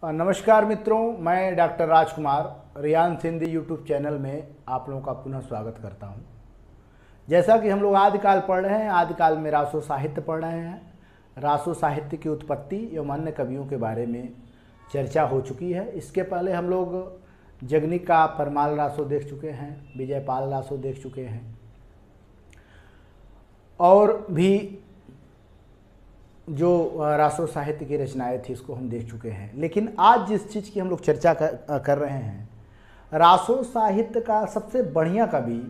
नमस्कार मित्रों, मैं डॉक्टर राजकुमार रियान सिंधी यूट्यूब चैनल में आप लोगों का पुनः स्वागत करता हूं। जैसा कि हम लोग आदिकाल पढ़ रहे हैं, आदिकाल में रासो साहित्य पढ़ रहे हैं। रासो साहित्य की उत्पत्ति एवं अन्य कवियों के बारे में चर्चा हो चुकी है। इसके पहले हम लोग जगनिक का परमाल रासो देख चुके हैं, विजयपाल रासो देख चुके हैं और भी जो रासो साहित्य की रचनाएं थी इसको हम देख चुके हैं। लेकिन आज जिस चीज़ की हम लोग चर्चा कर रहे हैं, रासो साहित्य का सबसे बढ़िया कवि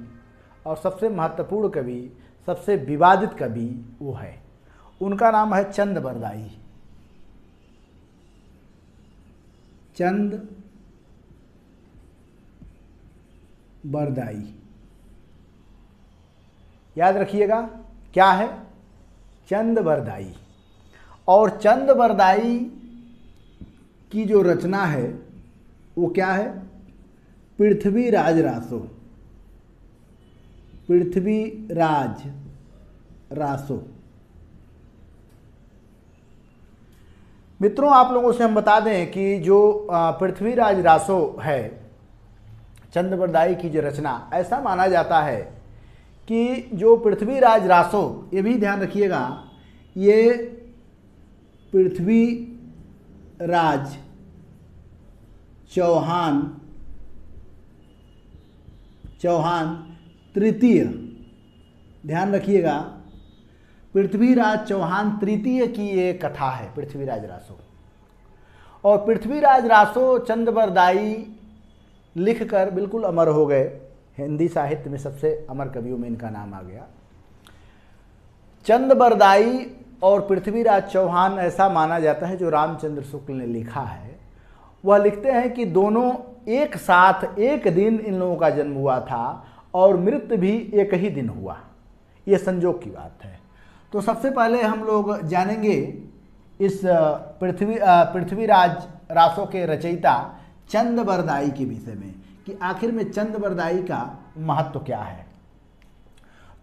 और सबसे महत्वपूर्ण कवि, सबसे विवादित कवि वो है, उनका नाम है चंद बरदाई। चंद बरदाई, याद रखिएगा क्या है, चंद बरदाई। और चंद बरदाई की जो रचना है वो क्या है, पृथ्वीराज रासो। पृथ्वीराज रासो। मित्रों, आप लोगों से हम बता दें कि जो पृथ्वीराज रासो है, चंद बरदाई की जो रचना, ऐसा माना जाता है कि जो पृथ्वीराज रासो, ये भी ध्यान रखिएगा, ये पृथ्वीराज चौहान तृतीय, ध्यान रखिएगा, पृथ्वीराज चौहान तृतीय की ये कथा है, पृथ्वीराज रासो। और पृथ्वीराज रासो चंद बरदाई लिखकर बिल्कुल अमर हो गए। हिंदी साहित्य में सबसे अमर कवियों में इनका नाम आ गया। चंद बरदाई और पृथ्वीराज चौहान, ऐसा माना जाता है, जो रामचंद्र शुक्ल ने लिखा है, वह लिखते हैं कि दोनों एक साथ एक दिन इन लोगों का जन्म हुआ था और मृत्यु भी एक ही दिन हुआ। ये संजोग की बात है। तो सबसे पहले हम लोग जानेंगे इस पृथ्वीराज रासो के रचयिता चंद बरदाई के विषय में कि आखिर में चंद बरदाई का महत्व क्या है।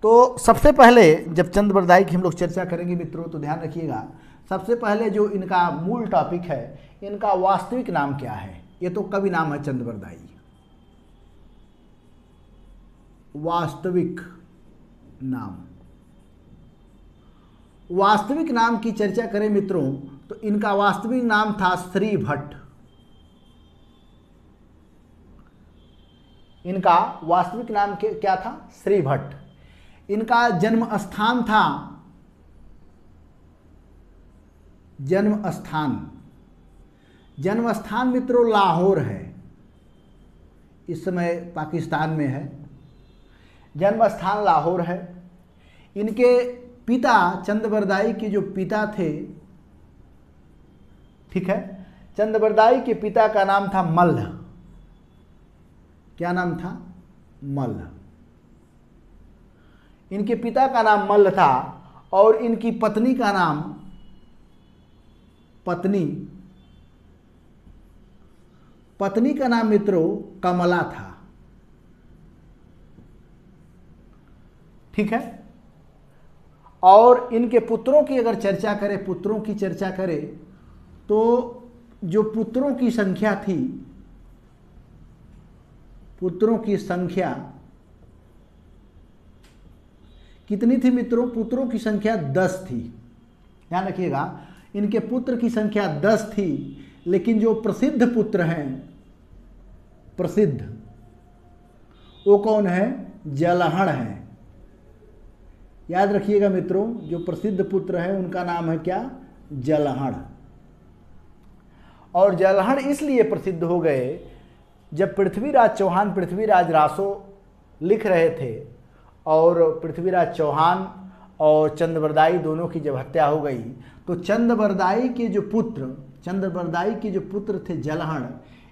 तो सबसे पहले जब चंद बरदाई की हम लोग चर्चा करेंगे मित्रों, तो ध्यान रखिएगा, सबसे पहले जो इनका मूल टॉपिक है, इनका वास्तविक नाम क्या है। ये तो कवि नाम है चंद बरदाई, वास्तविक नाम। वास्तविक नाम की चर्चा करें मित्रों, तो इनका वास्तविक नाम था श्री भट्ट। इनका वास्तविक नाम क्या था, श्री भट्ट। इनका जन्म स्थान मित्रों लाहौर है, इस समय पाकिस्तान में है। जन्म स्थान लाहौर है। इनके पिता चंद बरदाई के जो पिता थे, ठीक है, चंद बरदाई के पिता का नाम था मल्ल। क्या नाम था, मल्ल। इनके पिता का नाम मल्ल था और इनकी पत्नी का नाम पत्नी का नाम मित्रों कमला था। ठीक है। और इनके पुत्रों की अगर चर्चा करें, तो जो पुत्रों की संख्या थी, पुत्रों की संख्या कितनी थी मित्रों, पुत्रों की संख्या 10 थी। ध्यान रखिएगा, इनके पुत्र की संख्या 10 थी, लेकिन जो प्रसिद्ध पुत्र हैं, प्रसिद्ध, वो कौन है, जलहण है। याद रखिएगा मित्रों, जो प्रसिद्ध पुत्र है उनका नाम है क्या, जलहण। और जलहण इसलिए प्रसिद्ध हो गए, जब पृथ्वीराज चौहान पृथ्वीराज रासो लिख रहे थे और पृथ्वीराज चौहान और चंद बरदाई दोनों की जब हत्या हो गई, तो चंद बरदाई के जो पुत्र थे जलहण,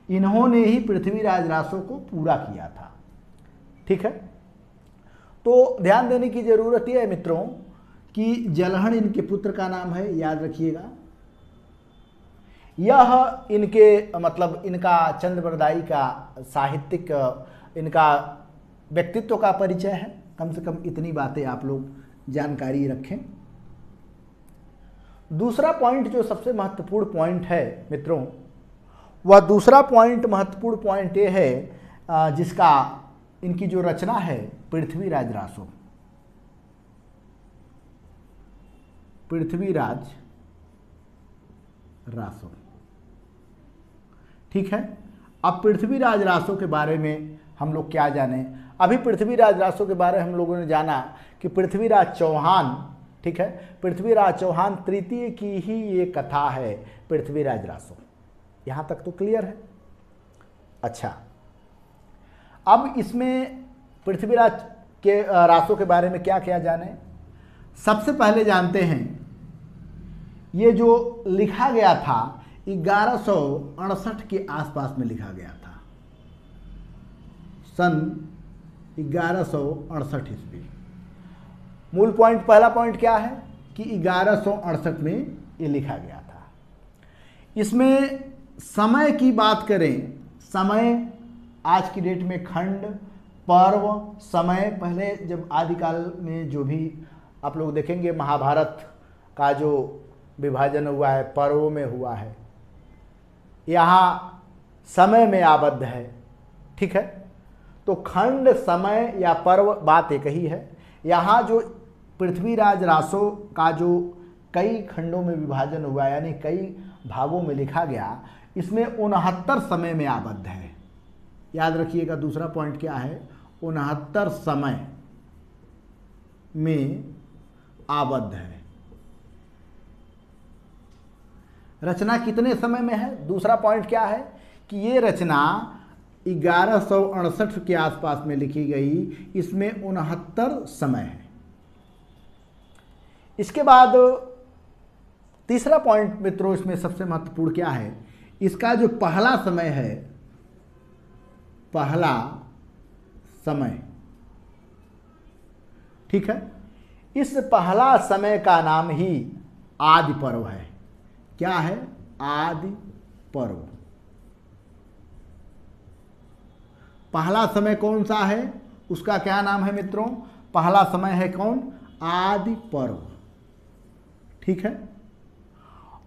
इन्होंने ही पृथ्वीराज रासो को पूरा किया था। ठीक है। तो ध्यान देने की जरूरत यह है मित्रों कि जलहण इनके पुत्र का नाम है, याद रखिएगा। यह इनके मतलब इनका चंद बरदाई का साहित्यिक, इनका व्यक्तित्व का परिचय है। कम से कम इतनी बातें आप लोग जानकारी रखें। दूसरा पॉइंट जो सबसे महत्वपूर्ण पॉइंट है मित्रों, वह दूसरा पॉइंट, महत्वपूर्ण पॉइंट ये है जिसका इनकी जो रचना है पृथ्वीराज रासो, पृथ्वीराज रासो। ठीक है, अब पृथ्वीराज रासो के बारे में हम लोग क्या जाने। अभी पृथ्वीराज रासो के बारे में हम लोगों ने जाना कि पृथ्वीराज चौहान, ठीक है, पृथ्वीराज चौहान तृतीय की ही ये कथा है पृथ्वीराज रासो। यहां तक तो क्लियर है। अच्छा, अब इसमें पृथ्वीराज के रासो के बारे में क्या क्या जाने। सबसे पहले जानते हैं ये जो लिखा गया था 1168 के आसपास में लिखा गया था, सन 1168 ईस्वी। मूल पॉइंट, पहला पॉइंट क्या है कि 1168 में ये लिखा गया था। इसमें समय की बात करें, समय आज की डेट में खंड, पर्व, समय, पहले जब आदिकाल में जो भी आप लोग देखेंगे महाभारत का जो विभाजन हुआ है पर्वों में हुआ है, यहाँ समय में आबद्ध है। ठीक है, तो खंड, समय या पर्व बात एक ही है। यहाँ जो पृथ्वीराज रासो का जो कई खंडों में विभाजन हुआ यानी कई भागों में लिखा गया, इसमें 69 समय में आबद्ध है। याद रखिएगा, दूसरा पॉइंट क्या है, 69 समय में आबद्ध है। रचना कितने समय में है, दूसरा पॉइंट क्या है कि ये रचना 1168 के आसपास में लिखी गई, इसमें 69 समय है। इसके बाद तीसरा पॉइंट मित्रों इसमें सबसे महत्वपूर्ण क्या है, इसका जो पहला समय है, पहला समय, ठीक है, इस पहला समय का नाम ही आदि पर्व है। क्या है, आदि पर्व। पहला समय कौन सा है, उसका क्या नाम है मित्रों, पहला समय है कौन, आदि पर्व। ठीक है,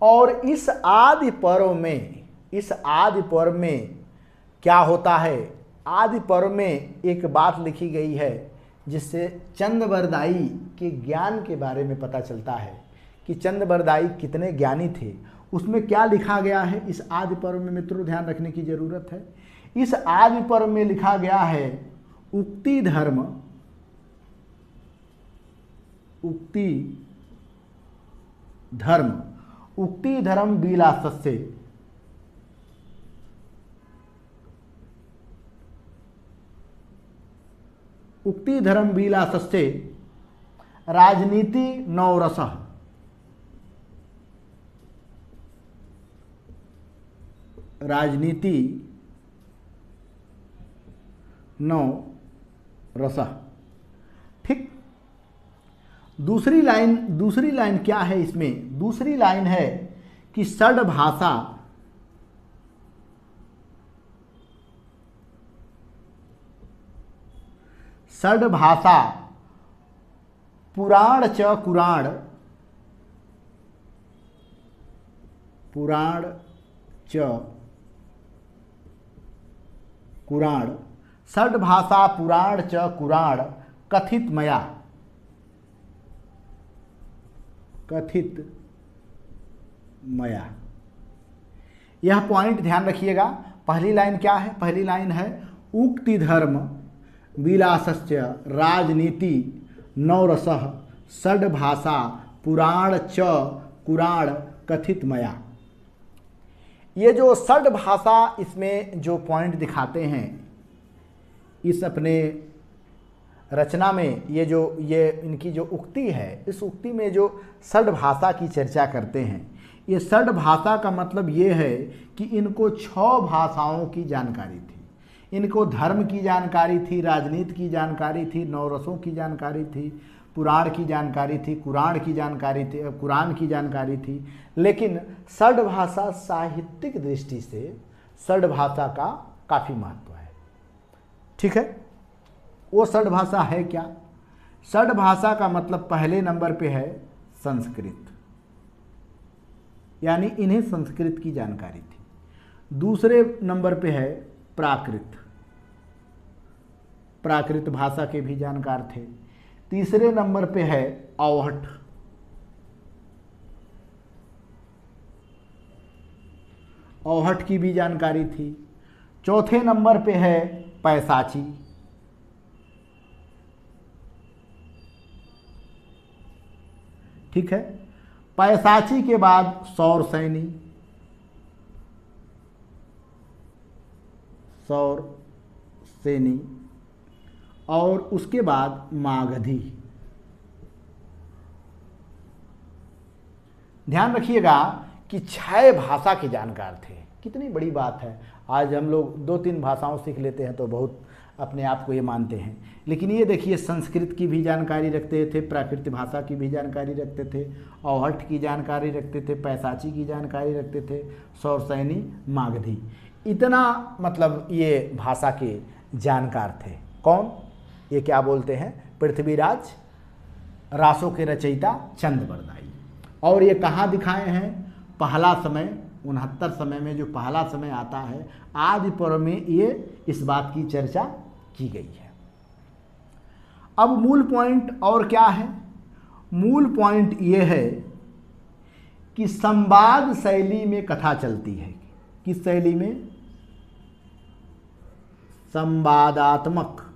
और इस आदि पर्व में, इस आदि पर्व में क्या होता है, आदि पर्व में एक बात लिखी गई है जिससे चंद्रबरदाई के ज्ञान के बारे में पता चलता है कि चंद्रबरदाई कितने ज्ञानी थे। उसमें क्या लिखा गया है इस आदि पर्व में मित्रों, ध्यान रखने की जरूरत है। इस आदि पर्व में लिखा गया है उक्ति धर्म, उक्ति धर्म, उक्ति धर्म विलासस्य, उक्ति धर्म विलासस्य राजनीति नवरसः, राजनीति नवरसः। ठीक, दूसरी लाइन क्या है इसमें, दूसरी लाइन है कि षड्भाषा, षड्भाषा पुराण च कुराण, पुराण च कुराण, षड्भाषा पुराण च कुराण कथित मया, कथित मया। यह पॉइंट ध्यान रखिएगा। पहली लाइन क्या है, पहली लाइन है उक्ति धर्म विलासस्य राजनीति नवरसः षड्भाषा पुराण च कुराण कथित मया। ये जो षड्भाषा इसमें जो पॉइंट दिखाते हैं इस अपने रचना में, ये इनकी जो उक्ति है, इस उक्ति में जो षड्भाषा की चर्चा करते हैं, ये षड्भाषा का मतलब ये है कि इनको 6 भाषाओं की जानकारी थी। इनको धर्म की जानकारी थी, राजनीति की जानकारी थी, नवरसों की जानकारी थी, पुराण की जानकारी थी, कुरान की जानकारी थी, कुरान की जानकारी थी। लेकिन षड्भाषा साहित्यिक दृष्टि से षड्भाषा का काफ़ी महत्व है। ठीक है, वो षड्भाषा है क्या, षड्भाषा का मतलब पहले नंबर पे है संस्कृत, यानी इन्हें संस्कृत की जानकारी थी। दूसरे नंबर पे है प्राकृत, प्राकृत भाषा के भी जानकार थे। तीसरे नंबर पे है अवहट, अवहट की भी जानकारी थी। चौथे नंबर पे है पैसाची, ठीक है। पैसाची के बाद सौरसैनी, सौरसेनी, और उसके बाद मागधी। ध्यान रखिएगा कि 6 भाषा के जानकार थे। कितनी बड़ी बात है, आज हम लोग 2-3 भाषाओं सीख लेते हैं तो बहुत अपने आप को ये मानते हैं, लेकिन ये देखिए संस्कृत की भी जानकारी रखते थे, प्राकृत भाषा की भी जानकारी रखते थे, अवहट की जानकारी रखते थे, पैसाची की जानकारी रखते थे, सौरसैनी, मागधी। इतना मतलब ये भाषा के जानकार थे। कौन? ये क्या बोलते हैं? पृथ्वीराज रासों के रचयिता चंद्रबरदाई। और ये कहाँ दिखाए हैं? पहला समय 69 समय में जो पहला समय आता है आदि पर्व में ये इस बात की चर्चा की गई है। अब मूल पॉइंट और क्या है? मूल पॉइंट ये है कि संवाद शैली में कथा चलती है। किस शैली में? संवादात्मक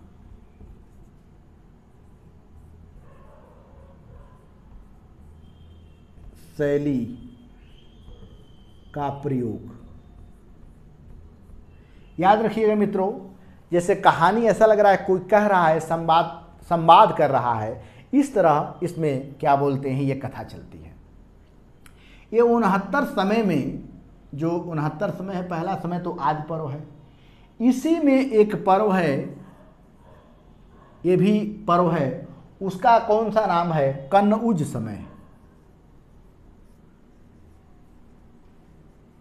शैली का प्रयोग। याद रखिएगा मित्रों, जैसे कहानी ऐसा लग रहा है कोई कह रहा है, संवाद कर रहा है, इस तरह इसमें क्या बोलते हैं, ये कथा चलती है। ये 69 समय में, जो 69 समय है, पहला समय तो आदि पर्व है, इसी में एक पर्व है, ये भी पर्व है, उसका कौन सा नाम है? कन्नौज समय।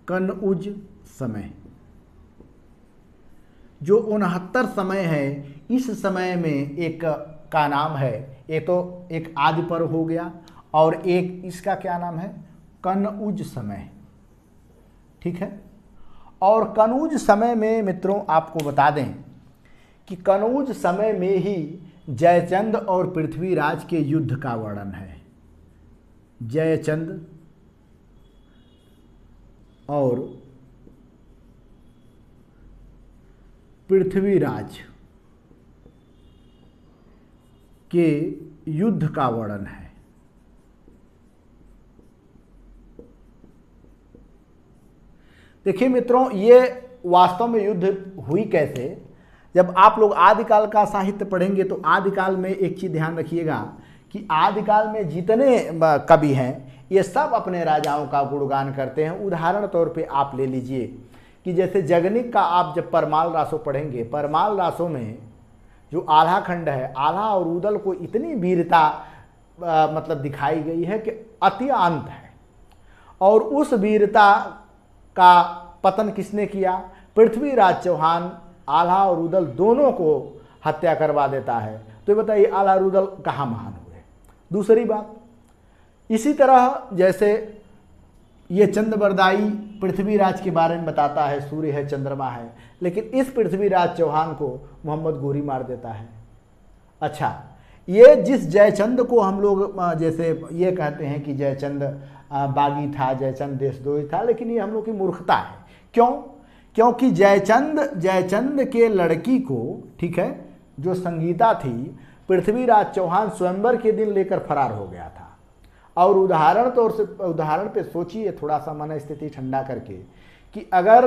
कन्नौज समय जो 69 समय है, इस समय में एक का नाम है, ये तो एक आदि पर्व हो गया, और एक इसका क्या नाम है? कन्नौज समय, ठीक है। और कन्नौज समय में मित्रों आपको बता दें कि कन्नौज समय में ही जयचंद और पृथ्वीराज के युद्ध का वर्णन है। जयचंद और पृथ्वीराज के युद्ध का वर्णन है। देखिए मित्रों, ये वास्तव में युद्ध हुई कैसे? जब आप लोग आदिकाल का साहित्य पढ़ेंगे तो आदिकाल में एक चीज़ ध्यान रखिएगा कि आदिकाल में जितने कवि हैं ये सब अपने राजाओं का गुणगान करते हैं। उदाहरण तौर पे आप ले लीजिए कि जैसे जगनिक का आप जब परमाल रासो पढ़ेंगे, परमाल रासो में जो आल्हा खंड है, आल्हा और उदल को इतनी वीरता मतलब दिखाई गई है कि अत्यंत है। और उस वीरता का पतन किसने किया? पृथ्वीराज चौहान आल्हा और उदल दोनों को हत्या करवा देता है। तो ये बताइए आल्हा और उदल कहाँ महान हुए? दूसरी बात, इसी तरह जैसे ये चंद्रबरदाई पृथ्वीराज के बारे में बताता है, सूर्य है, चंद्रमा है, लेकिन इस पृथ्वीराज चौहान को मोहम्मद गोरी मार देता है। अच्छा, ये जिस जयचंद को हम लोग जैसे ये कहते हैं कि जयचंद बागी था, जयचंद देशद्रोही था, लेकिन ये हम लोग की मूर्खता है। क्यों? क्योंकि जयचंद के लड़की को, ठीक है, जो संगीता थी, पृथ्वीराज चौहान स्वयंवर के दिन लेकर फरार हो गया था। और उदाहरण पे सोचिए थोड़ा सा मन स्थिति ठंडा करके कि अगर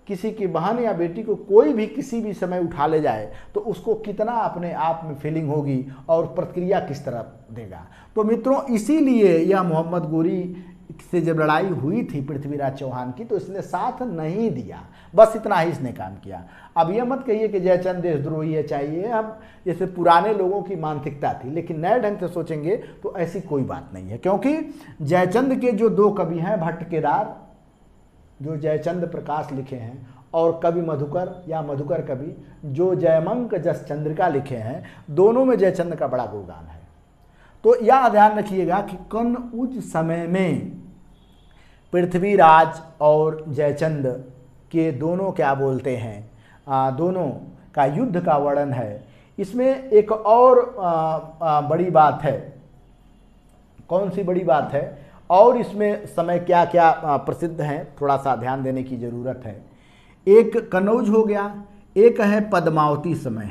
किसी की बहन या बेटी को कोई भी किसी भी समय उठा ले जाए तो उसको कितना अपने आप में फीलिंग होगी और प्रतिक्रिया किस तरह देगा। तो मित्रों, इसीलिए यह मोहम्मद गोरी से जब लड़ाई हुई थी पृथ्वीराज चौहान की, तो इसने साथ नहीं दिया, बस इतना ही इसने काम किया। अब यह मत कहिए कि जयचंद देशद्रोही है, चाहिए हम जैसे पुराने लोगों की मानसिकता थी, लेकिन नए ढंग से सोचेंगे तो ऐसी कोई बात नहीं है। क्योंकि जयचंद के जो 2 कवि हैं, भट्ट केदार जो जयचंद प्रकाश लिखे हैं, और कवि मधुकर या मधुकर कवि जो जयमंक जस चंद्रिका लिखे हैं, दोनों में जयचंद का बड़ा गुणगान है। तो यह ध्यान रखिएगा कि कन्नौज समय में पृथ्वीराज और जयचंद कि दोनों क्या बोलते हैं, दोनों का युद्ध का वर्णन है। इसमें एक और बड़ी बात है। कौन सी बड़ी बात है? और इसमें समय क्या क्या प्रसिद्ध हैं, थोड़ा सा ध्यान देने की ज़रूरत है। एक कनौज हो गया, एक है पद्मावती समय।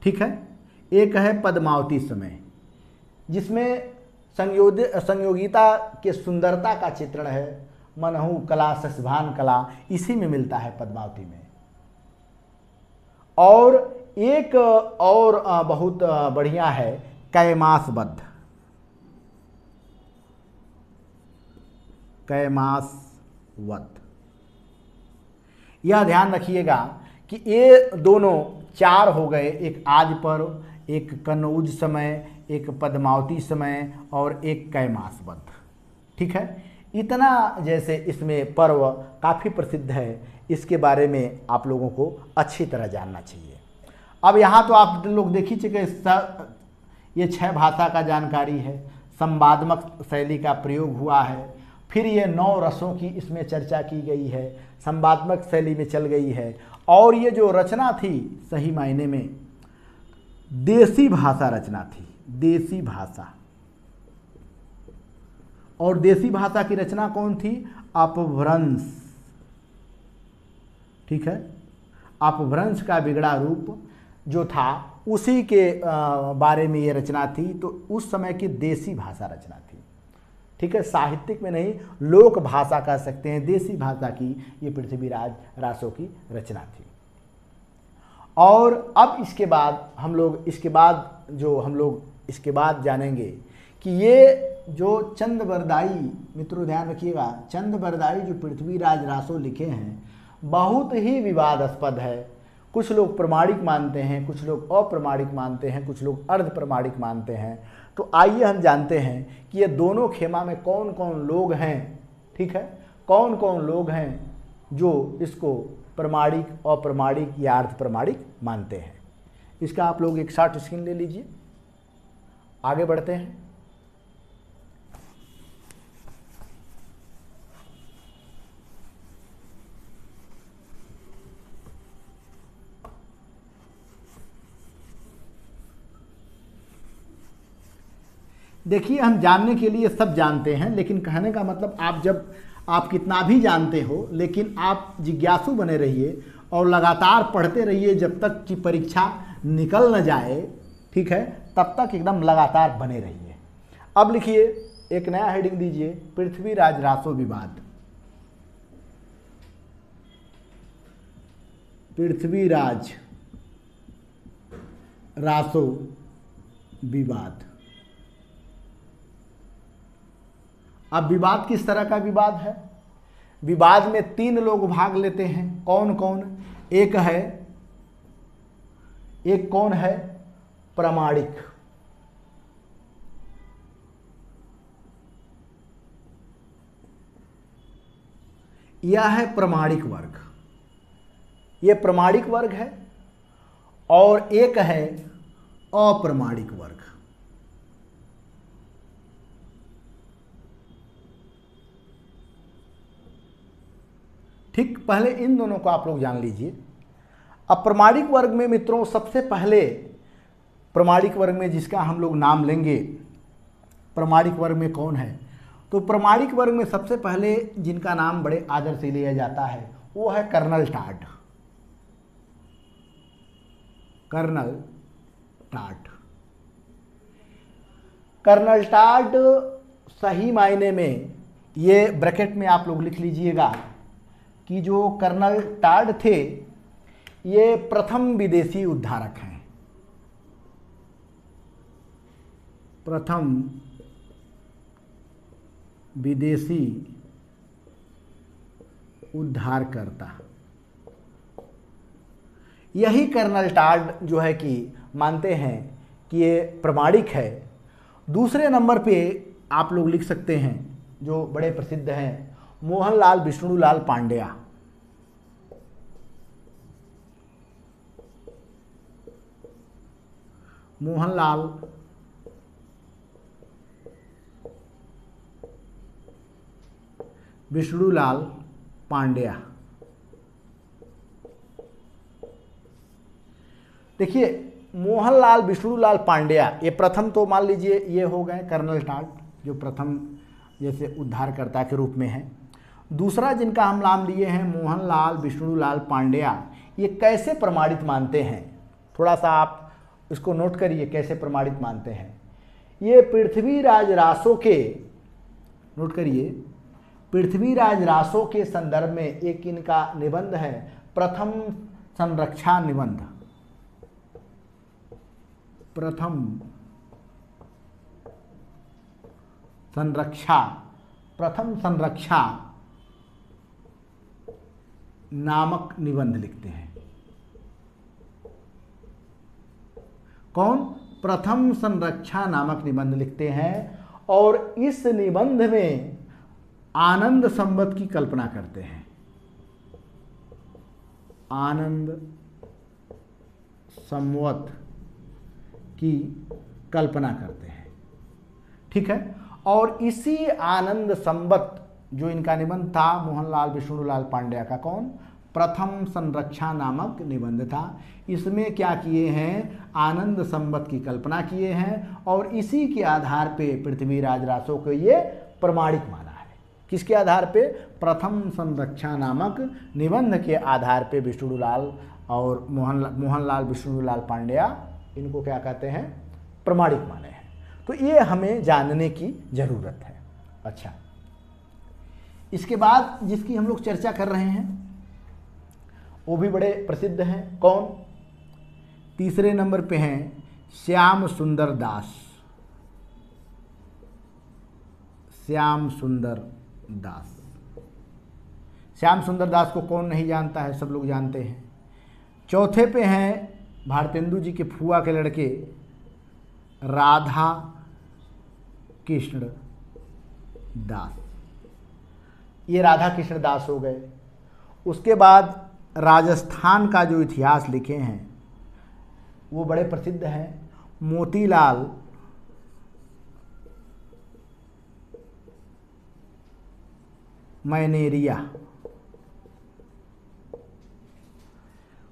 ठीक है, एक है पद्मावती समय, जिसमें संयोगिता के सुंदरता का चित्रण है। मनहु कला सस्भान कला इसी में मिलता है पद्मावती में। और एक और बहुत बढ़िया है कैमासबद्ध। कैमासवद्ध, यह ध्यान रखिएगा कि ये दोनों चार हो गए, एक आज पर्व, एक कनौज समय, एक पद्मावती समय और एक कैमासबद्ध। ठीक है, इतना जैसे इसमें पर्व काफ़ी प्रसिद्ध है, इसके बारे में आप लोगों को अच्छी तरह जानना चाहिए। अब यहाँ तो आप लोग देख ही चुके, ये 6 भाषा का जानकारी है, संवादात्मक शैली का प्रयोग हुआ है, फिर ये 9 रसों की इसमें चर्चा की गई है, संवादात्मक शैली में चल गई है। और ये जो रचना थी सही मायने में देसी भाषा रचना थी, देसी भाषा। और देसी भाषा की रचना कौन थी? अपभ्रंश। ठीक है, अपभ्रंश का बिगड़ा रूप जो था उसी के बारे में ये रचना थी। तो उस समय की देसी भाषा रचना थी। ठीक है, साहित्यिक में नहीं, लोक भाषा कह सकते हैं, देसी भाषा की ये पृथ्वीराज रासो की रचना थी। और अब इसके बाद हम लोग इसके बाद जानेंगे कि ये जो चंदबरदाई, मित्रों ध्यान रखिएगा, चंदबरदाई जो पृथ्वीराज रासो लिखे हैं बहुत ही विवादास्पद है। कुछ लोग प्रमाणिक मानते हैं, कुछ लोग अप्रमाणिक मानते हैं, कुछ लोग अर्ध प्रमाणिक मानते हैं। तो आइए हम जानते हैं कि ये दोनों खेमा में कौन कौन लोग हैं। ठीक है, कौन कौन लोग हैं जो इसको प्रमाणिक, अप्रमाणिक या अर्ध प्रमाणिक मानते हैं। इसका आप लोग एक शॉर्ट स्क्रीन ले लीजिए, आगे बढ़ते हैं। देखिए, हम जानने के लिए सब जानते हैं, लेकिन कहने का मतलब आप कितना भी जानते हो, लेकिन आप जिज्ञासु बने रहिए और लगातार पढ़ते रहिए जब तक कि परीक्षा निकल न जाए। ठीक है, तब तक एकदम लगातार बने रहिए। अब लिखिए, एक नया हेडिंग दीजिए, पृथ्वीराज रासो विवाद। पृथ्वीराज रासो विवाद। अब विवाद किस तरह का विवाद है? विवाद में 3 लोग भाग लेते हैं। कौन कौन? एक कौन है? प्रमाणिक। यह है प्रमाणिक वर्ग, ये प्रमाणिक वर्ग है। और एक है अप्रमाणिक वर्ग। ठीक, पहले इन दोनों को आप लोग जान लीजिए। अप्रमाणिक वर्ग में मित्रों सबसे पहले प्रमाणिक वर्ग में जिसका हम लोग नाम लेंगे, प्रमाणिक वर्ग में कौन है? तो प्रमाणिक वर्ग में सबसे पहले जिनका नाम बड़े आदर से लिया जाता है वो है Colonel Tod. Colonel Tod. Colonel Tod सही मायने में, ये ब्रैकेट में आप लोग लिख लीजिएगा कि जो कर्नल टाड थे ये प्रथम विदेशी उद्धारक हैं। प्रथम विदेशी उद्धारकर्ता। यही कर्नल टाड जो है कि मानते हैं कि ये प्रमाणिक है। दूसरे नंबर पे आप लोग लिख सकते हैं जो बड़े प्रसिद्ध हैं, मोहनलाल विष्णुलाल पांड्या। मोहनलाल विष्णुलाल पांड्या। देखिए मोहनलाल विष्णुलाल पांड्या, ये प्रथम तो मान लीजिए ये हो गए कर्नल टाट, जो प्रथम जैसे उद्धारकर्ता के रूप में है। दूसरा जिनका हम नाम लिए हैं मोहनलाल विष्णुलाल पांड्या, ये कैसे प्रमाणित मानते हैं, थोड़ा सा आप इसको नोट करिए कैसे प्रमाणित मानते हैं। ये पृथ्वीराज रासो के, नोट करिए, पृथ्वीराज रासो के संदर्भ में एक इनका निबंध है, प्रथम संरक्षा निबंध। प्रथम संरक्षा नामक निबंध लिखते हैं। कौन? प्रथम संरक्षा नामक निबंध लिखते हैं और इस निबंध में आनंद संवत की कल्पना करते हैं। आनंद संवत की कल्पना करते हैं, ठीक है। और इसी आनंद संवत जो इनका निबंध था मोहनलाल विष्णुलाल पांड्या का, कौन? प्रथम संरक्षा नामक निबंध था। इसमें क्या किए हैं? आनंद संवत की कल्पना किए हैं और इसी के आधार पे पृथ्वीराज रासो को ये प्रमाणिक माना है। किसके आधार पे? प्रथम संरक्षा नामक निबंध के आधार पे विष्णुलाल और मोहनलाल विष्णुलाल पांड्या, इनको क्या कहते हैं? प्रमाणिक माने हैं। तो ये हमें जानने की जरूरत है। अच्छा, इसके बाद जिसकी हम लोग चर्चा कर रहे हैं वो भी बड़े प्रसिद्ध हैं। कौन? तीसरे नंबर पे हैं श्याम सुंदर दास। श्याम सुंदर दास। श्याम सुंदर दास को कौन नहीं जानता है, सब लोग जानते हैं। चौथे पे हैं भारतेंदु जी के फुआ के लड़के राधा कृष्ण दास। ये राधा कृष्ण दास हो गए। उसके बाद राजस्थान का जो इतिहास लिखे हैं वो बड़े प्रसिद्ध हैं, मोतीलाल मैनेरिया।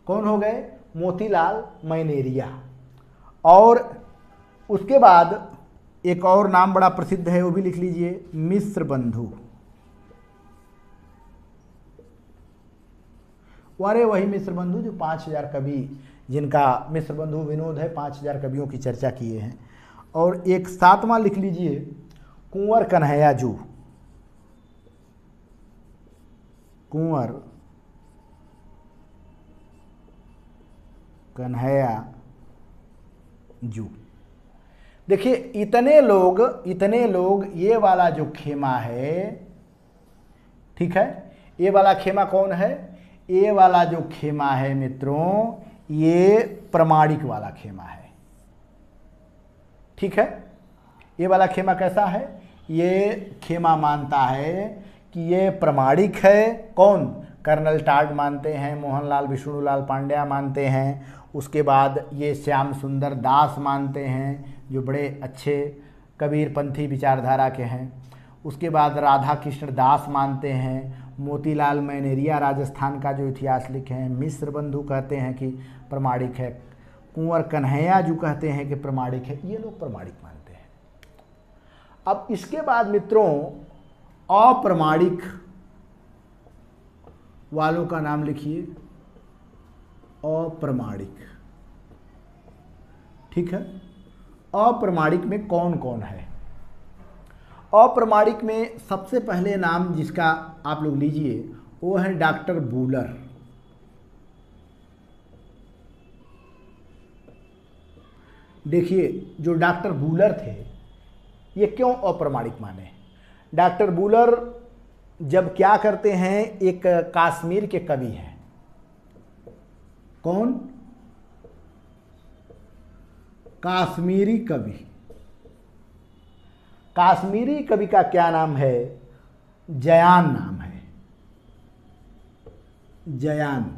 कौन हो गए? मोतीलाल मैनेरिया। और उसके बाद एक और नाम बड़ा प्रसिद्ध है, वो भी लिख लीजिए, मिश्र बंधु। अरे वही मिश्र बंधु जो 5000 कवि, जिनका मिश्र बंधु विनोद है, 5000 कवियों की चर्चा किए हैं। और एक सातवां लिख लीजिए, कुंवर कन्हैया जू। कुंवर कन्हैया जू। देखिए इतने लोग ये वाला जो खेमा है, ठीक है, ये वाला खेमा कौन है? ये वाला जो खेमा है मित्रों, ये प्रमाणिक वाला खेमा है, ठीक है। ये वाला खेमा कैसा है? ये खेमा मानता है कि ये प्रमाणिक है। कौन? कर्नल टाट मानते हैं, मोहनलाल विष्णुलाल पांड्या मानते हैं, उसके बाद ये श्याम सुंदर दास मानते हैं जो बड़े अच्छे कबीरपंथी विचारधारा के हैं। उसके बाद राधा कृष्ण दास मानते हैं, मोतीलाल मैनेरिया राजस्थान का जो इतिहास लिखे हैं, मिश्र बंधु कहते हैं कि प्रमाणिक है, कुंवर कन्हैया जू कहते हैं कि प्रमाणिक है। ये लोग प्रमाणिक मानते हैं। अब इसके बाद मित्रों अप्रमाणिक वालों का नाम लिखिए, अप्रमाणिक, ठीक है। अप्रमाणिक में कौन कौन है? अप्रमाणिक में सबसे पहले नाम जिसका आप लोग लीजिए वो है डॉक्टर बूलर। देखिए जो डॉक्टर बूलर थे ये क्यों अप्रमाणिक माने? डॉक्टर बूलर जब क्या करते हैं, एक कश्मीर के कवि हैं। कौन? कश्मीरी कवि। कश्मीरी कवि का क्या नाम है? जयान नाम है, जयान।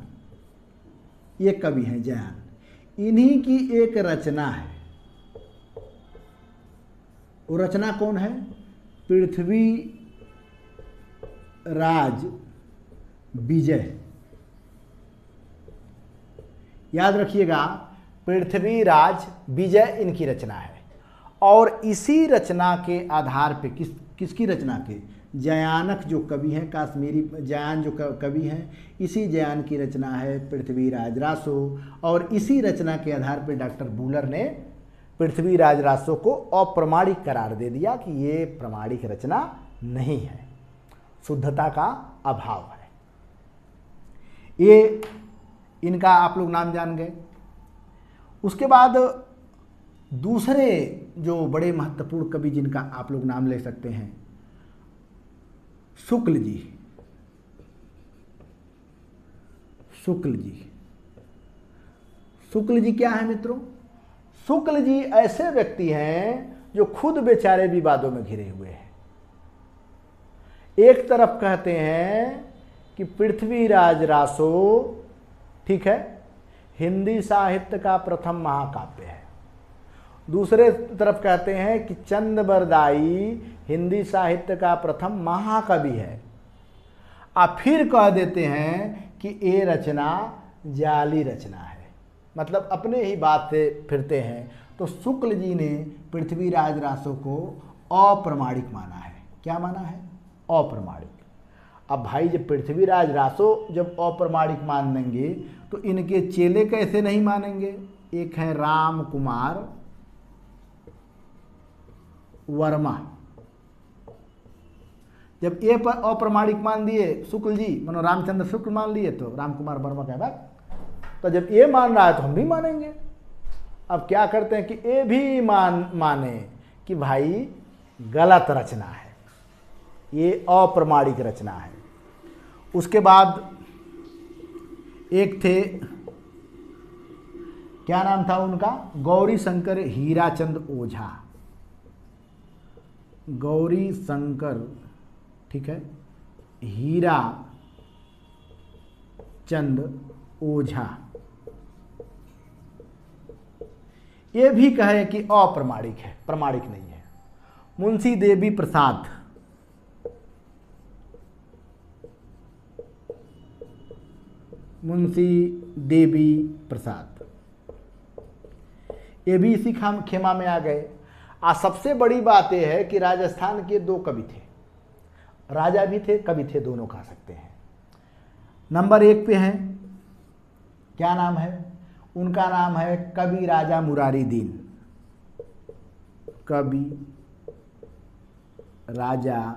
ये कवि हैं जयान। इन्हीं की एक रचना है। वो रचना कौन है? पृथ्वी राज विजय, याद रखिएगा पृथ्वीराज विजय इनकी रचना है। और इसी रचना के आधार पे किसकी रचना के, जयानक जो कवि हैं, काश्मीरी जयान जो कवि हैं, इसी जयान की रचना है पृथ्वीराज रासो। और इसी रचना के आधार पर डॉक्टर बूलर ने पृथ्वीराज रासो को अप्रमाणिक करार दे दिया कि ये प्रमाणिक रचना नहीं है, शुद्धता का अभाव है। ये इनका आप लोग नाम जान गए। उसके बाद दूसरे जो बड़े महत्वपूर्ण कवि जिनका आप लोग नाम ले सकते हैं, शुक्ल जी। शुक्ल जी, शुक्ल जी क्या है मित्रों? शुक्ल जी ऐसे व्यक्ति हैं जो खुद बेचारे विवादों में घिरे हुए हैं। एक तरफ कहते हैं कि पृथ्वीराज रासो, ठीक है, हिंदी साहित्य का प्रथम महाकाव्य है। दूसरे तरफ कहते हैं कि चंदबरदाई हिंदी साहित्य का प्रथम महाकवि है। आप फिर कह देते हैं कि ये रचना जाली रचना है, मतलब अपने ही बात से फिरते हैं। तो शुक्ल जी ने पृथ्वीराज रासो को अप्रमाणिक माना है। क्या माना है? अप्रमाणिक। अब भाई जब पृथ्वीराज रासो जब अप्रमाणिक मान देंगे तो इनके चेले कैसे नहीं मानेंगे? एक है राम कुमार वर्मा। जब ये पर अप्रमाणिक मान दिए शुक्ल जी, मानो रामचंद्र शुक्ल मान लिए, तो राम कुमार वर्मा क्या बात। तो जब ये मान रहा है तो हम भी मानेंगे। अब क्या करते हैं कि ये भी माने कि भाई गलत रचना है, ये अप्रमाणिक रचना है। उसके बाद एक थे, क्या नाम था उनका? गौरी शंकर हीराचंद ओझा। गौरी शंकर, ठीक है, हीरा चंद ओझा। ये भी कहे कि अप्रमाणिक है, प्रमाणिक नहीं है। मुंशी देवी प्रसाद, मुंशी देवी प्रसाद, ये भी इसी खेमा में आ गए। सबसे बड़ी बात यह है कि राजस्थान के दो कवि थे, राजा भी थे कवि थे, दोनों कह सकते हैं। नंबर 1 पे हैं, क्या नाम है उनका? नाम है कवि राजा मुरारी दीन। कवि राजा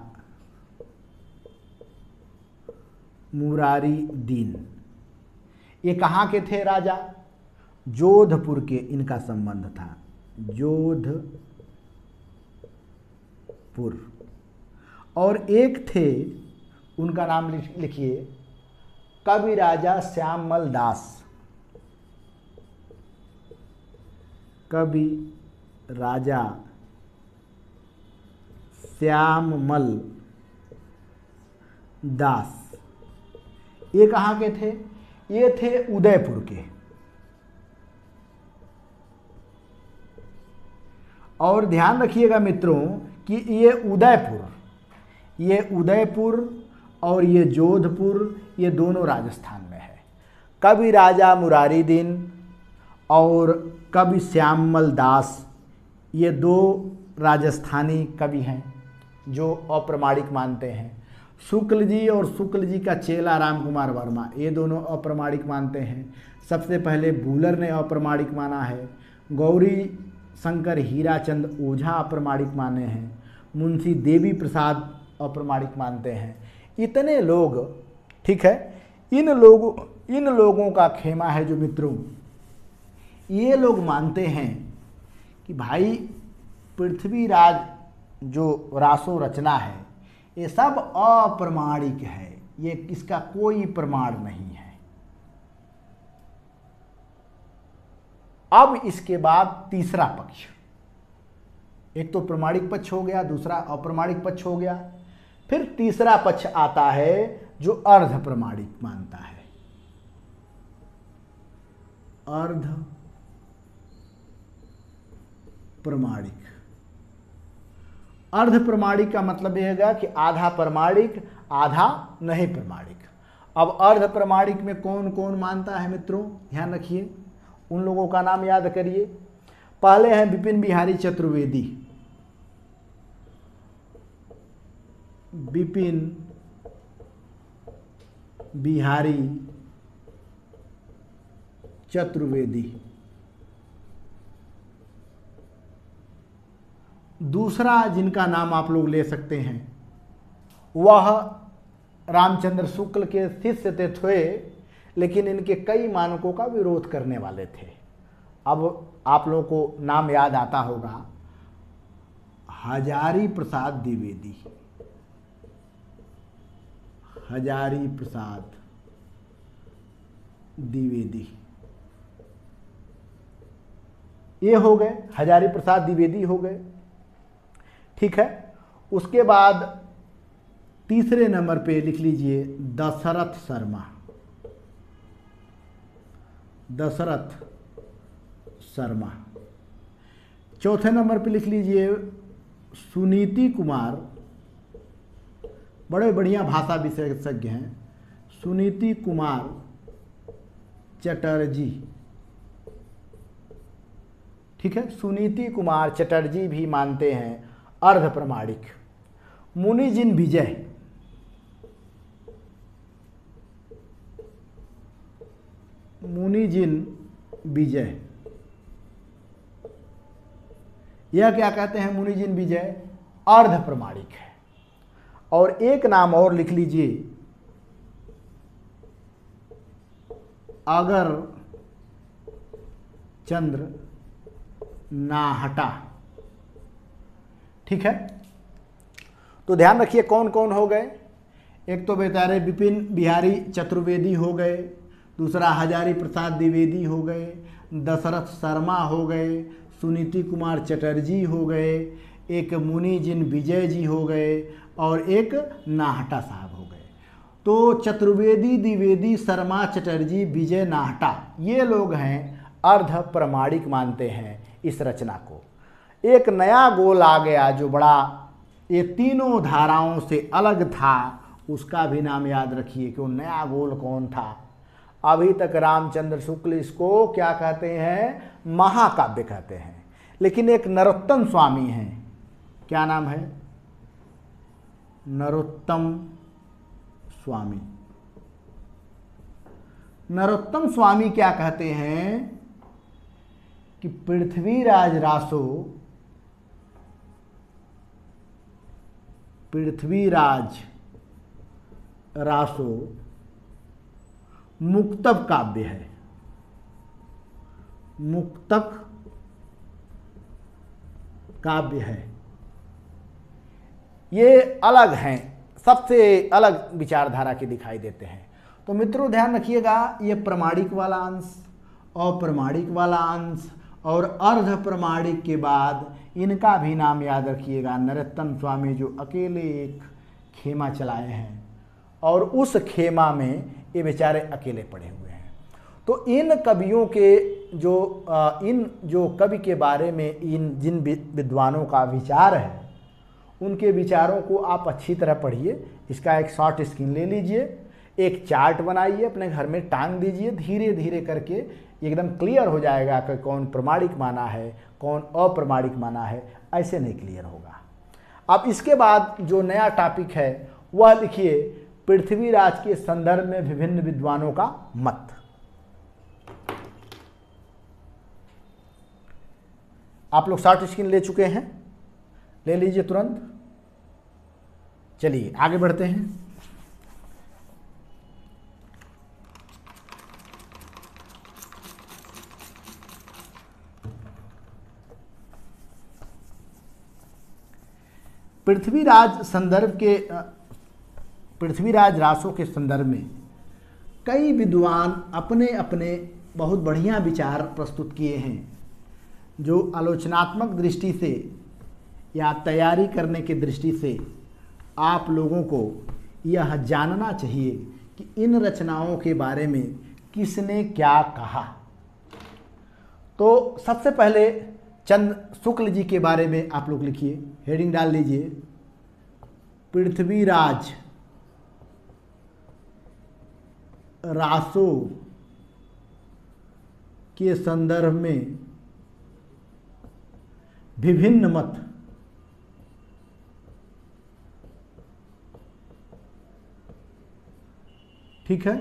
मुरारी दीन। ये कहाँ के थे राजा? जोधपुर के इनका संबंध था, जोधपुर। और एक थे, उनका नाम लिखिए, कवि राजा श्यामल दास। कवि राजा श्यामल दास। ये कहाँ के थे? ये थे उदयपुर के। और ध्यान रखिएगा मित्रों कि ये उदयपुर और ये जोधपुर, ये दोनों राजस्थान में है। कवि राजा मुरारी दीन और कवि श्यामल दास, ये दो राजस्थानी कवि हैं जो अप्रमाणिक मानते हैं। शुक्ल जी और शुक्ल जी का चेला राम कुमार वर्मा, ये दोनों अप्रमाणिक मानते हैं। सबसे पहले बूलर ने अप्रमाणिक माना है। गौरी शंकर हीराचंद ओझा अप्रमाणिक माने हैं। मुंशी देवी प्रसाद अप्रमाणिक मानते हैं। इतने लोग, ठीक है, इन लोगों का खेमा है जो मित्रों, ये लोग मानते हैं कि भाई पृथ्वीराज जो रासो रचना है ये सब अप्रमाणिक है, ये इसका कोई प्रमाण नहीं है। अब इसके बाद तीसरा पक्ष, एक तो प्रमाणिक पक्ष हो गया, दूसरा अप्रमाणिक पक्ष हो गया, फिर तीसरा पक्ष आता है जो अर्ध प्रमाणिक मानता है। अर्ध प्रमाणिक। अर्ध प्रमाणिक का मतलब यह होगा कि आधा प्रमाणिक आधा नहीं प्रमाणिक। अब अर्ध प्रमाणिक में कौन कौन मानता है मित्रों, ध्यान रखिए, उन लोगों का नाम याद करिए। पहले हैं विपिन बिहारी चतुर्वेदी, विपिन बिहारी चतुर्वेदी। दूसरा जिनका नाम आप लोग ले सकते हैं वह रामचंद्र शुक्ल के शिष्य थे, लेकिन इनके कई मानकों का विरोध करने वाले थे। अब आप लोगों को नाम याद आता होगा, हजारी प्रसाद द्विवेदी, हजारी प्रसाद द्विवेदी, ये हो गए, हजारी प्रसाद द्विवेदी हो गए। ठीक है, उसके बाद तीसरे नंबर पे लिख लीजिए दशरथ शर्मा, दशरथ शर्मा। चौथे नंबर पे लिख लीजिए सुनीति कुमार, बड़े बढ़िया भाषा विशेषज्ञ हैं, सुनीति कुमार चटर्जी। ठीक है, सुनीति कुमार चटर्जी भी मानते हैं अर्ध प्रमाणिक। मुनिजिन विजय, मुनिजिन विजय, यह क्या कहते हैं, मुनिजिन विजय अर्ध प्रमाणिक है। और एक नाम और लिख लीजिए, अगर चंद्र नाहटा। ठीक है, तो ध्यान रखिए कौन कौन हो गए। एक तो बेचारे विपिन बिहारी चतुर्वेदी हो गए, दूसरा हजारी प्रसाद द्विवेदी हो गए, दशरथ शर्मा हो गए, सुनीति कुमार चटर्जी हो गए, एक मुनिजिन विजय जी हो गए और एक नाहटा साहब हो गए। तो चतुर्वेदी द्विवेदी शर्मा चटर्जी विजय नाहटा ये लोग हैं अर्ध प्रमाणिक मानते हैं इस रचना को। एक नया गोल आ गया जो बड़ा ये तीनों धाराओं से अलग था, उसका भी नाम याद रखिए कि वो नया गोल कौन था। अभी तक रामचंद्र शुक्ल इसको क्या कहते हैं, महाकाव्य कहते हैं, लेकिन एक नरोत्तम स्वामी हैं, क्या नाम है, नरोत्तम स्वामी। नरोत्तम स्वामी क्या कहते हैं कि पृथ्वीराज रासो, पृथ्वीराज रासो मुक्तक काव्य है, मुक्तक काव्य है। ये अलग हैं, सबसे अलग विचारधारा के दिखाई देते हैं। तो मित्रों ध्यान रखिएगा, ये प्रमाणिक वाला अंश, अप्रमाणिक वाला अंश और अर्ध प्रमाणिक के बाद इनका भी नाम याद रखिएगा, नरोत्तम स्वामी जो अकेले एक खेमा चलाए हैं और उस खेमा में ये बेचारे अकेले पड़े हुए हैं। तो इन कवियों के जो कवि के बारे में जिन विद्वानों का विचार है, उनके विचारों को आप अच्छी तरह पढ़िए। इसका एक शॉर्ट स्क्रीन ले लीजिए, एक चार्ट बनाइए, अपने घर में टांग दीजिए, धीरे धीरे करके एकदम क्लियर हो जाएगा कि कौन प्रमाणिक माना है, कौन अप्रमाणिक माना है, ऐसे नहीं क्लियर होगा। अब इसके बाद जो नया टॉपिक है वह लिखिए, पृथ्वीराज के संदर्भ में विभिन्न विद्वानों का मत। आप लोग शॉर्ट स्क्रीन ले चुके हैं, ले लीजिए तुरंत। चलिए आगे बढ़ते हैं। पृथ्वीराज रासो के संदर्भ में कई विद्वान अपने अपने बहुत बढ़िया विचार प्रस्तुत किए हैं, जो आलोचनात्मक दृष्टि से या तैयारी करने की दृष्टि से आप लोगों को यह जानना चाहिए कि इन रचनाओं के बारे में किसने क्या कहा। तो सबसे पहले चंद्र शुक्ल जी के बारे में आप लोग लिखिए, हेडिंग डाल लीजिए, पृथ्वीराज रासो के संदर्भ में विभिन्न मत। ठीक है,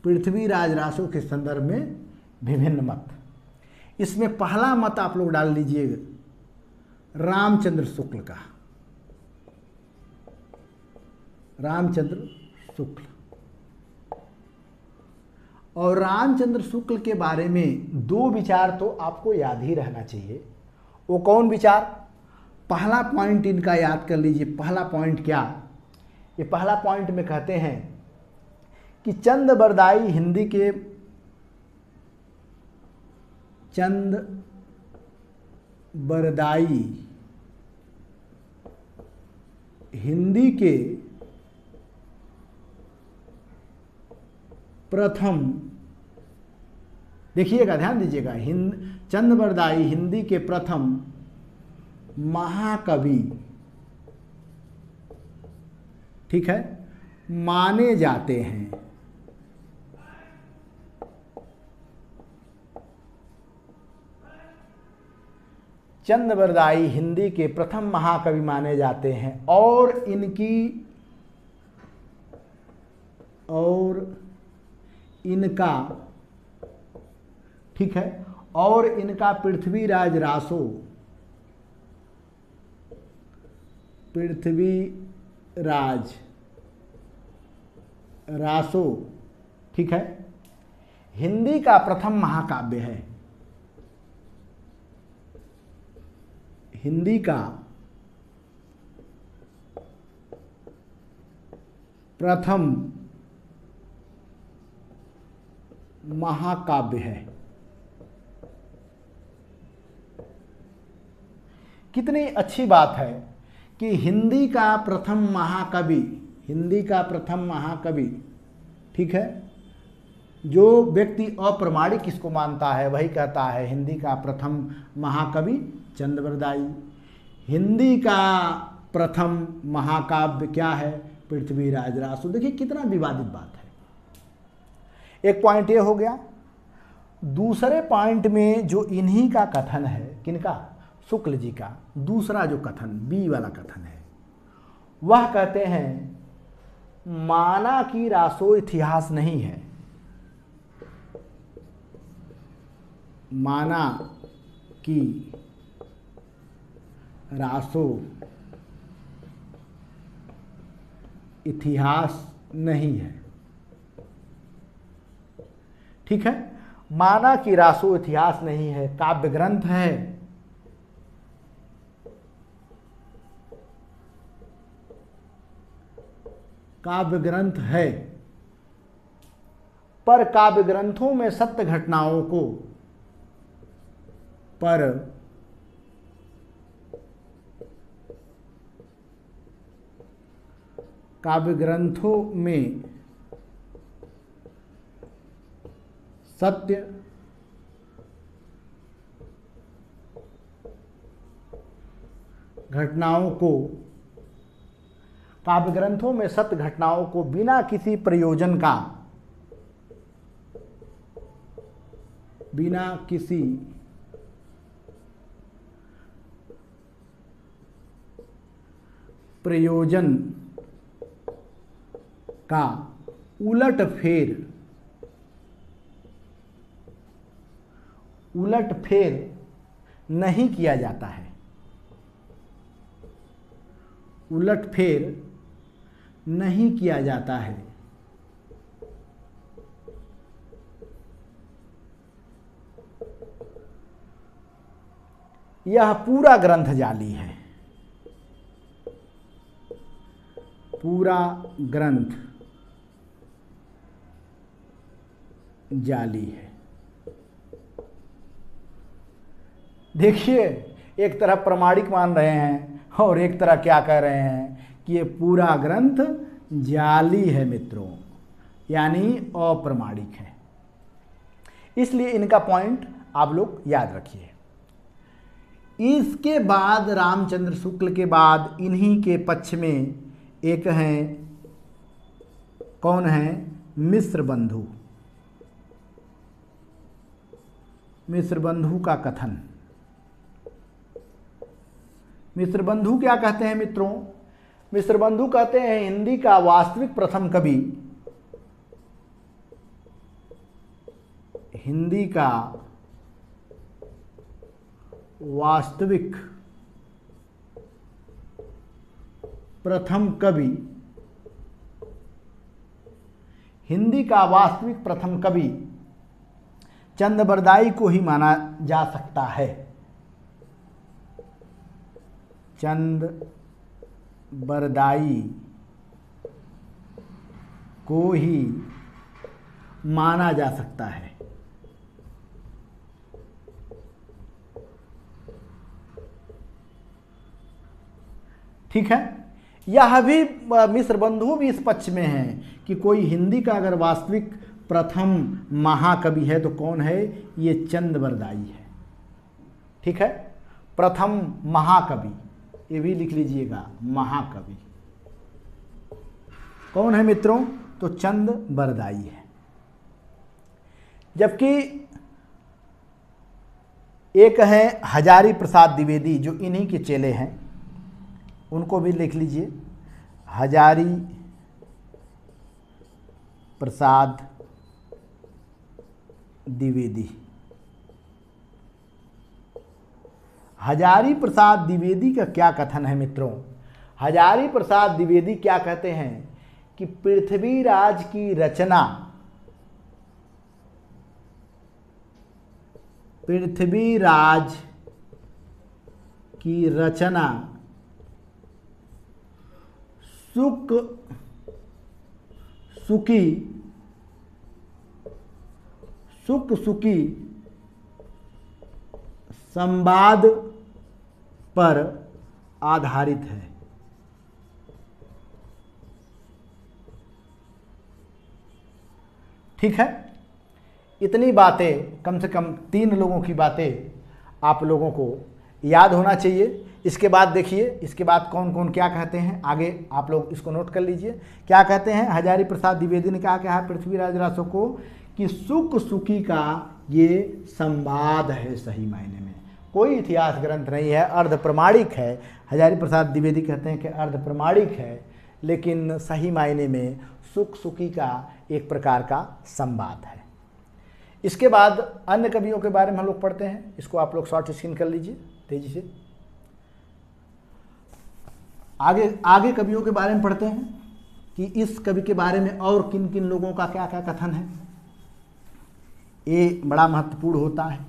पृथ्वीराज रासो के संदर्भ में विभिन्न मत। इसमें पहला मत आप लोग डाल लीजिएगा रामचंद्र शुक्ल का, रामचंद्र शुक्ल। और रामचंद्र शुक्ल के बारे में दो विचार तो आपको याद ही रहना चाहिए। वो कौन विचार? पहला पॉइंट इनका याद कर लीजिए। पहला पॉइंट क्या? ये पहला पॉइंट में कहते हैं कि चंद्रबरदाई हिंदी के चंद्रबरदाई हिंदी के प्रथम, देखिएगा, ध्यान दीजिएगा, चंद्रबरदाई हिंदी के प्रथम महाकवि, ठीक है, माने जाते हैं। चंद्रबरदाई हिंदी के प्रथम महाकवि माने जाते हैं और इनका ठीक है, और इनका पृथ्वीराज रासो, ठीक है, हिंदी का प्रथम महाकाव्य है। हिंदी का प्रथम महाकाव्य है। कितनी अच्छी बात है कि हिंदी का प्रथम महाकवि, हिंदी का प्रथम महाकवि, ठीक है, जो व्यक्ति अप्रमाणिक इसको मानता है वही कहता है हिंदी का प्रथम महाकवि चंद्रबरदाई। हिंदी का प्रथम महाकाव्य क्या है? पृथ्वीराज रासो। देखिए कितना विवादित बात है। एक पॉइंट ये हो गया। दूसरे पॉइंट में जो इन्हीं का कथन है, किनका? शुक्ल जी का दूसरा जो कथन, बी वाला कथन है, वह कहते हैं माना कि रासो इतिहास नहीं है। माना कि रासो इतिहास नहीं है। ठीक है, माना कि रासो इतिहास नहीं है, काव्य ग्रंथ है। काव्य ग्रंथ है, पर काव्य ग्रंथों में सत्य घटनाओं को, पर काव्य ग्रंथों में सत्य घटनाओं को, काव्य ग्रंथों में सत्य घटनाओं को बिना किसी प्रयोजन का, बिना किसी प्रयोजन का उलट फेर नहीं किया जाता है। उलट फेर नहीं किया जाता है। यह पूरा ग्रंथ जाली है। पूरा ग्रंथ जाली है। देखिए, एक तरफ प्रामाणिक मान रहे हैं और एक तरफ क्या कह रहे हैं कि ये पूरा ग्रंथ जाली है मित्रों, यानी अप्रामाणिक है। इसलिए इनका पॉइंट आप लोग याद रखिए। इसके बाद रामचंद्र शुक्ल के बाद इन्हीं के पक्ष में एक हैं, कौन है? मिश्र बंधु। मिश्र बंधु का कथन। मिश्र बंधु क्या कहते हैं मित्रों? मिश्र बंधु कहते हैं हिंदी का वास्तविक प्रथम कवि, हिंदी का वास्तविक प्रथम कवि, हिंदी का वास्तविक प्रथम कवि चंद बरदाई को ही माना जा सकता है। चंद बरदाई को ही माना जा सकता है। ठीक है, यह भी मिश्र बंधु भी इस पक्ष में है कि कोई हिंदी का अगर वास्तविक प्रथम महाकवि है तो कौन है? ये चंद बरदाई है। ठीक है, प्रथम महाकवि, ये भी लिख लीजिएगा, महाकवि कौन है मित्रों? तो चंद बरदाई है। जबकि एक है हजारी प्रसाद द्विवेदी जो इन्हीं के चेले हैं, उनको भी लिख लीजिए, हजारी प्रसाद द्विवेदी। हजारी प्रसाद द्विवेदी का क्या कथन है मित्रों? हजारी प्रसाद द्विवेदी क्या कहते हैं कि पृथ्वीराज की रचना, पृथ्वीराज की रचना सुक सुकी संवाद पर आधारित है। ठीक है, इतनी बातें, कम से कम 3 लोगों की बातें आप लोगों को याद होना चाहिए। इसके बाद देखिए, इसके बाद कौन कौन क्या कहते हैं, आगे आप लोग इसको नोट कर लीजिए। क्या कहते हैं? हजारी प्रसाद द्विवेदी ने कहा पृथ्वीराज रासो को कि सुक सुकी का ये संवाद है, सही मायने में कोई इतिहास ग्रंथ नहीं है, अर्ध प्रमाणिक है। हजारी प्रसाद द्विवेदी कहते हैं कि अर्ध प्रमाणिक है, लेकिन सही मायने में सुक सुकी का एक प्रकार का संवाद है। इसके बाद अन्य कवियों के बारे में हम लोग पढ़ते हैं, इसको आप लोग शॉर्ट स्क्रीन कर लीजिए तेजी से। आगे कवियों के बारे में पढ़ते हैं कि इस कवि के बारे में और किन किन लोगों का क्या क्या कथन है, ये बड़ा महत्वपूर्ण होता है।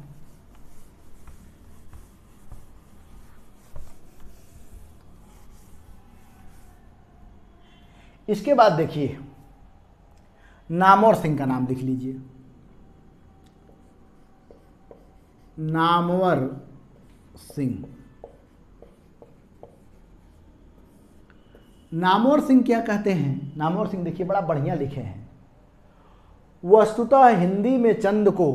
इसके बाद देखिए, नामवर सिंह का नाम लिख लीजिए, नामवर सिंह। नामवर सिंह क्या कहते हैं? नामवर सिंह देखिए बड़ा बढ़िया लिखे हैं। वस्तुतः हिंदी में चंद को,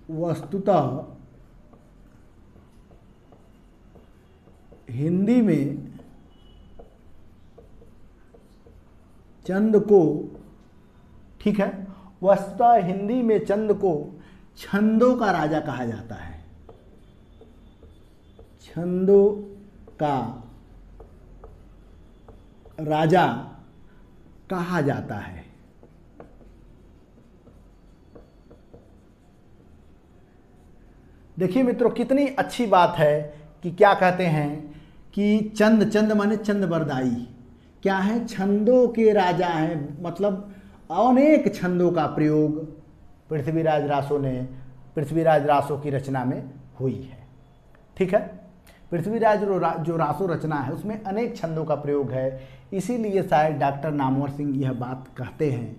वस्तुतः हिंदी में चंद को, ठीक है, वस्तुतः हिंदी में चंद को छंदों का राजा कहा जाता है, छंदों का राजा कहा जाता है। देखिए मित्रों, कितनी अच्छी बात है कि क्या कहते हैं कि चंद माने चंद बरदाई क्या है? छंदों के राजा हैं, मतलब अनेक छंदों का प्रयोग पृथ्वीराज रासो की रचना में हुई है। ठीक है, पृथ्वीराज जो रासो रचना है उसमें अनेक छंदों का प्रयोग है। इसीलिए शायद डॉक्टर नामवर सिंह यह बात कहते हैं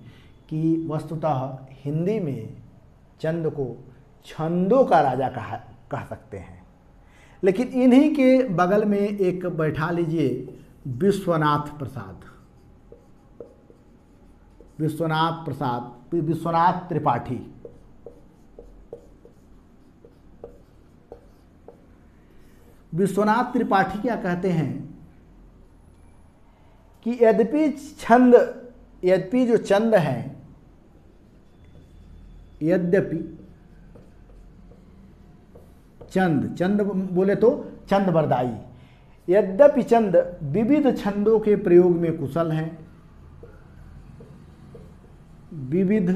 कि वस्तुतः हिंदी में चंद को छंदों का राजा कह सकते हैं। लेकिन इन्हीं के बगल में एक बैठा लीजिए विश्वनाथ त्रिपाठी। विश्वनाथ त्रिपाठी क्या कहते हैं कि यद्यपि जो छंद हैं, यद्यपि चंद बोले तो चंद बरदाई, यद्यपि चंद विविध छंदों के प्रयोग में कुशल हैं, विविध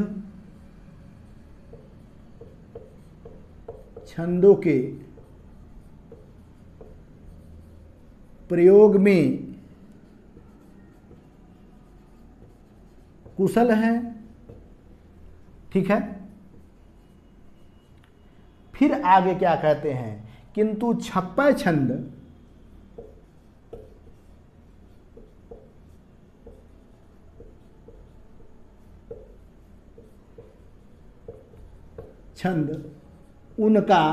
छंदों के प्रयोग में कुशल हैं, ठीक है। फिर आगे क्या कहते हैं, किंतु छप्पय छंद उनका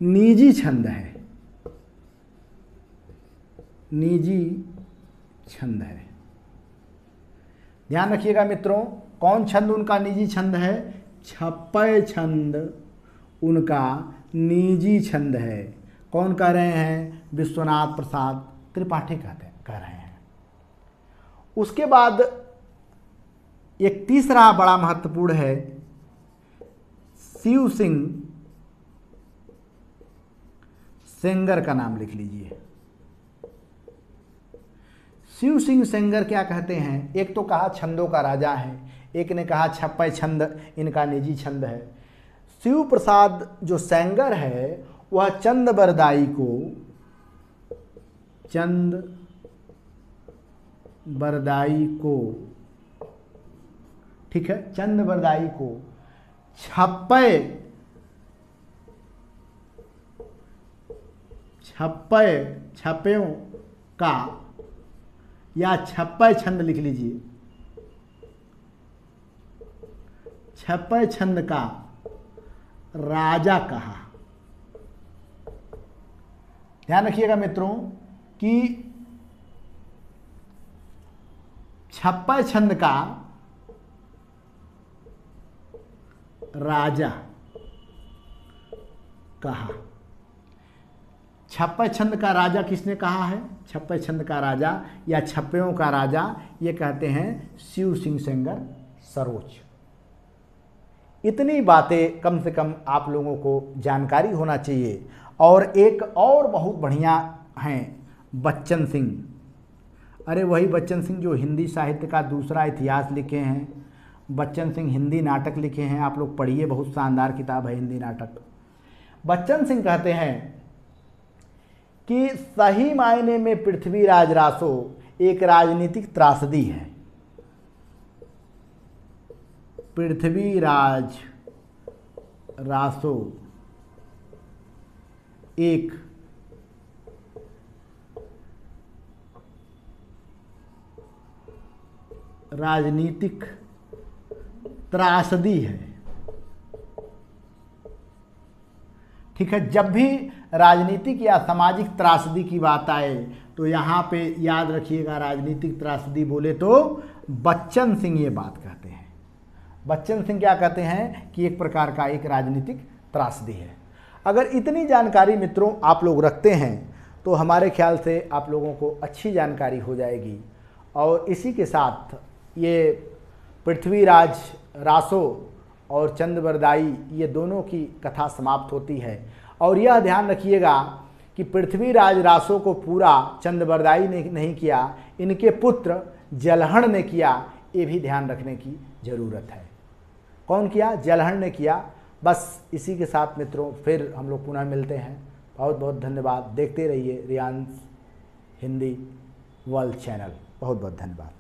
निजी छंद है, निजी छंद है। ध्यान रखिएगा मित्रों, कौन छंद उनका निजी छंद है? छप्पय छंद उनका निजी छंद है। कौन कह रहे हैं? विश्वनाथ प्रसाद त्रिपाठी कह रहे हैं। उसके बाद एक तीसरा बड़ा महत्वपूर्ण है, शिव सिंह सेंगर का नाम लिख लीजिए। शिव सिंह सेंगर क्या कहते हैं? एक तो कहा छंदों का राजा है, एक ने कहा छप्पय छंद इनका निजी छंद है। शिव प्रसाद जो सेंगर है वह चंद बरदाई को ठीक है, चंद बरदाई को छप्पयों का या छप्पय छंद लिख लीजिए, छप्पय छंद का राजा कहा। ध्यान रखिएगा मित्रों कि छप्पय छंद का राजा कहा। छप्पय छंद का राजा किसने कहा है? छप्पय छंद का राजा या छप्पयों का राजा ये कहते हैं शिव सिंह सेंगर सरोज। इतनी बातें कम से कम आप लोगों को जानकारी होना चाहिए। और एक और बहुत बढ़िया हैं बच्चन सिंह। अरे वही बच्चन सिंह जो हिंदी साहित्य का दूसरा इतिहास लिखे हैं। बच्चन सिंह हिंदी नाटक लिखे हैं, आप लोग पढ़िए, बहुत शानदार किताब है हिंदी नाटक। बच्चन सिंह कहते हैं कि सही मायने में पृथ्वीराज रासो एक राजनीतिक त्रासदी है। पृथ्वीराज रासो एक राजनीतिक त्रासदी है। ठीक है, जब भी राजनीतिक या सामाजिक त्रासदी की बात आए तो यहाँ पे याद रखिएगा, राजनीतिक त्रासदी बोले तो बच्चन सिंह ये बात कहते हैं। बच्चन सिंह क्या कहते हैं कि एक प्रकार का एक राजनीतिक त्रासदी है। अगर इतनी जानकारी मित्रों आप लोग रखते हैं तो हमारे ख्याल से आप लोगों को अच्छी जानकारी हो जाएगी। और इसी के साथ ये पृथ्वीराज रासो और चंद बरदाई ये दोनों की कथा समाप्त होती है। और यह ध्यान रखिएगा कि पृथ्वीराज रासो को पूरा चंद बरदाई ने नहीं किया, इनके पुत्र जलहण ने किया, ये भी ध्यान रखने की ज़रूरत है। कौन किया? जलहण ने किया। बस इसी के साथ मित्रों फिर हम लोग पुनः मिलते हैं। बहुत बहुत धन्यवाद। देखते रहिए रियांश हिंदी वर्ल्ड चैनल। बहुत बहुत धन्यवाद।